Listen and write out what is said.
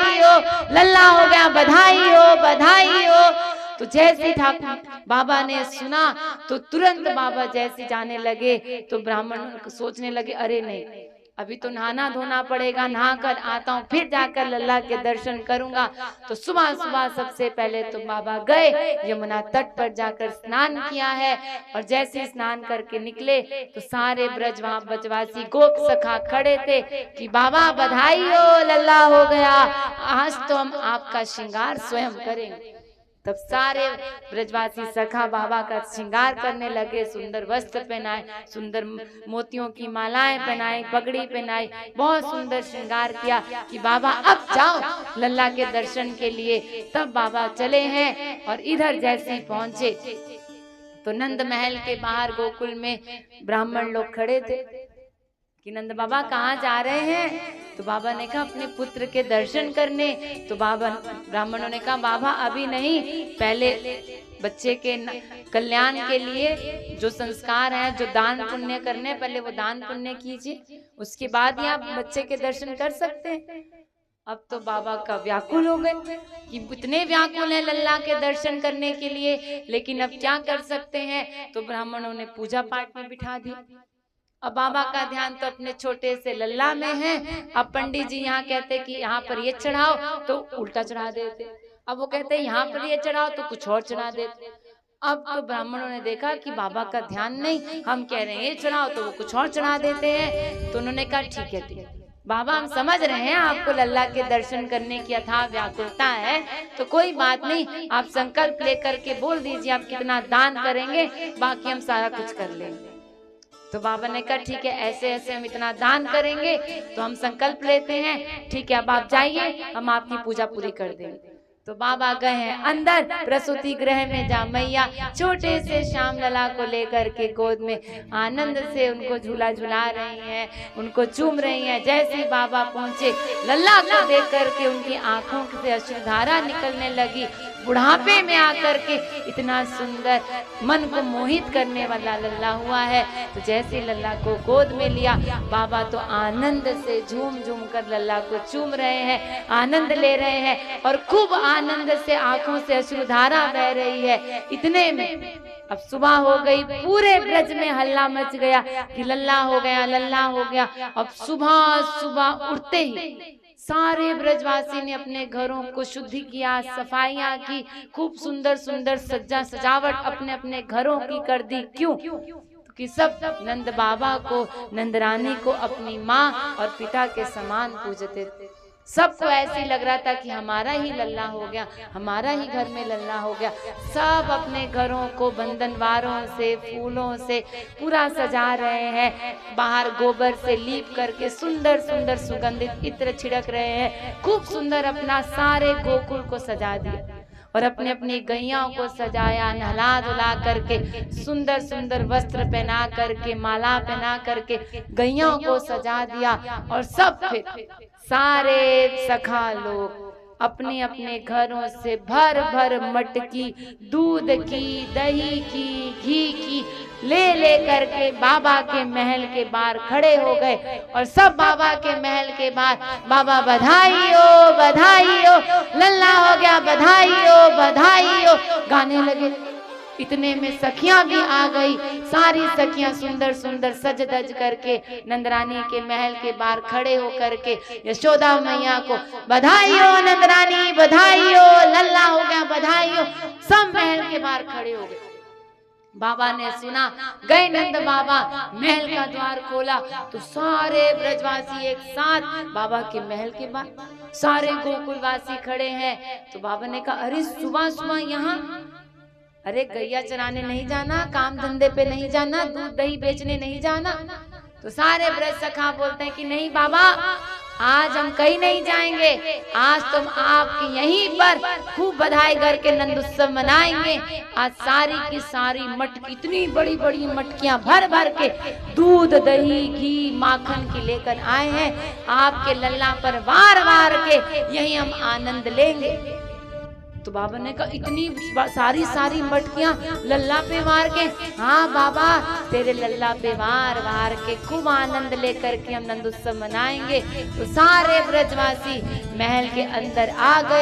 बधाई हो, लल्ला हो गया, बधाई हो, बधाई हो। तो जैसे ठाकुर बाबा ने सुना तो तुरंत बाबा जैसे जाने लगे तो ब्राह्मण सोचने लगे, अरे नहीं, अभी तो नहाना धोना पड़ेगा, नहा कर आता हूँ फिर जाकर लल्ला के दर्शन करूंगा। तो सुबह सुबह सबसे पहले तो बाबा गए, यमुना तट पर जाकर स्नान किया है। और जैसे स्नान करके निकले तो सारे ब्रजवासी गोप सखा खड़े थे कि बाबा बधाई हो, लल्ला हो गया, आज तो हम आपका श्रृंगार स्वयं करेंगे। तब सारे ब्रजवासी सखा बाबा का श्रृंगार करने लगे, सुंदर वस्त्र पहनाए, सुंदर मोतियों की मालाएं पहनाई, पगड़ी पहनाई, बहुत सुंदर श्रृंगार किया कि बाबा अब जाओ लल्ला के दर्शन के लिए। तब बाबा चले हैं और इधर जैसे ही पहुंचे तो नंद महल के बाहर गोकुल में ब्राह्मण लोग खड़े थे कि नंद बाबा कहाँ जा रहे हैं? तो बाबा ने कहा अपने पुत्र के दर्शन करने। तो ब्राह्मणों ने कहा बाबा अभी नहीं, पहले बच्चे के कल्याण के लिए जो संस्कार है, जो दान पुण्य करने, पहले वो दान पुण्य कीजिए, उसके बाद ही आप बच्चे के दर्शन कर सकते हैं। अब तो बाबा का व्याकुल हो गए कि इतने व्याकुल है लल्ला के दर्शन करने के लिए, लेकिन अब क्या कर सकते हैं। तो ब्राह्मणों ने पूजा पाठ में बिठा दिया। अब बाबा का ध्यान तो अपने छोटे से लल्ला में है। अब पंडित जी यहाँ कहते कि यहाँ पर ये चढ़ाओ तो उल्टा चढ़ा देते, अब वो कहते यहाँ पर ये चढ़ाओ तो कुछ और चढ़ा देते। अब तो ब्राह्मणों ने देखा कि बाबा का ध्यान नहीं, हम कह रहे हैं ये चढ़ाओ तो वो कुछ और चढ़ा देते हैं। तो उन्होंने कहा ठीक है बाबा, हम समझ रहे हैं आपको लल्ला के दर्शन करने की अथाह व्याकुलता है, तो कोई बात नहीं, आप संकल्प लेकर के बोल दीजिए आप कितना दान करेंगे, बाकी हम सारा कुछ कर लेंगे। तो बाबा ने कहा ठीक है, ऐसे ऐसे हम इतना दान करेंगे, तो हम संकल्प लेते हैं, ठीक है अब आप जाइए, हम आपकी पूजा पूरी कर देंगे। तो बाबा गए हैं अंदर प्रसूति गृह में, जा मैया छोटे से श्याम लला को लेकर के गोद में आनंद से उनको झूला झुला रही हैं, उनको चूम रही हैं। जैसे ही बाबा पहुंचे, लल्ला को देख करके उनकी आंखों से अश्रुधारा निकलने लगी। बुढ़ापे में आकर के इतना सुंदर मन को मोहित करने वाला लल्ला हुआ है। तो जैसे लल्ला को गोद में लिया, बाबा तो आनंद से झूम झूम कर लल्ला को चूम रहे हैं, आनंद ले रहे हैं, और खूब आनंद से आंखों से अश्रुधारा बह रही है। इतने में अब सुबह हो गई, पूरे ब्रज में हल्ला मच गया कि लल्ला हो गया, लल्ला हो गया। अब सुबह सुबह उठते ही सारे ब्रजवासी ने अपने घरों को शुद्ध किया, सफाइयां की, खूब सुंदर सुंदर सजावट अपने अपने घरों की कर दी। क्यों? कि सब नंद बाबा को, नंद रानी को अपनी माँ और पिता के समान पूजते थे। सबको ऐसे लग रहा था कि हमारा ही लल्ला हो गया, हमारा ही घर में लल्ला हो गया। सब अपने घरों को बंधनवारों से, फूलों से पूरा सजा रहे हैं, बाहर गोबर से लीप करके सुंदर सुंदर सुगंधित इत्र छिड़क रहे हैं। खूब सुंदर अपना सारे गोकुल को सजा दिया और अपने अपनी गैयाओं को सजाया, नहला धुला करके, सुंदर सुंदर वस्त्र पहना करके, माला पहना करके गैयाओं को सजा दिया। और सब फिर सारे सखा लोग अपने अपने घरों से भर भर मटकी दूध की, दही की, घी की ले करके बाबा के महल के बाहर खड़े हो गए। और सब बाबा के महल के बाहर बाबा बधाई हो, बधाई हो, लल्ला हो गया, बधाई हो, बधाई हो गाने लगे। इतने में सखियां भी आ गई, सारी सखियां सुंदर सुंदर सज धज करके नंदरानी के महल के बाहर खड़े हो करके यशोदा मैया को बधाई हो नंदरानी, बधाई हो, लल्ला हो गया, बधाई हो। सब महल के बाहर खड़े हो गए। बाबा ने सुना, गए नंद बाबा, महल का द्वार खोला तो सारे ब्रजवासी एक साथ बाबा के महल के बाहर, सारे गोकुलवासी खड़े हैं। तो बाबा ने कहा अरे सुबह सुबह यहाँ, अरे गैया चराने नहीं जाना, काम धंधे पे नहीं जाना, दूध दही बेचने नहीं जाना। तो सारे ब्रज सखा बोलते हैं कि नहीं बाबा, आज हम कहीं नहीं जाएंगे, आज तुम आपकी यहीं पर खूब बधाई करके नंद उत्सव मनाएंगे। आज सारी की सारी मटकी, इतनी बड़ी बड़ी मटकियां भर भर के दूध दही घी माखन की लेकर आए हैं, आपके लल्ला पर वार वार के यही हम आनंद लेंगे। तो बाबा ने कहा इतनी सारी मटकियां लल्ला पे मार के, हाँ बाबा तेरे लल्ला पे मार मार के खूब आनंद लेकर के हम नंद उत्सव मनाएंगे। तो सारे ब्रजवासी महल के अंदर आ गए।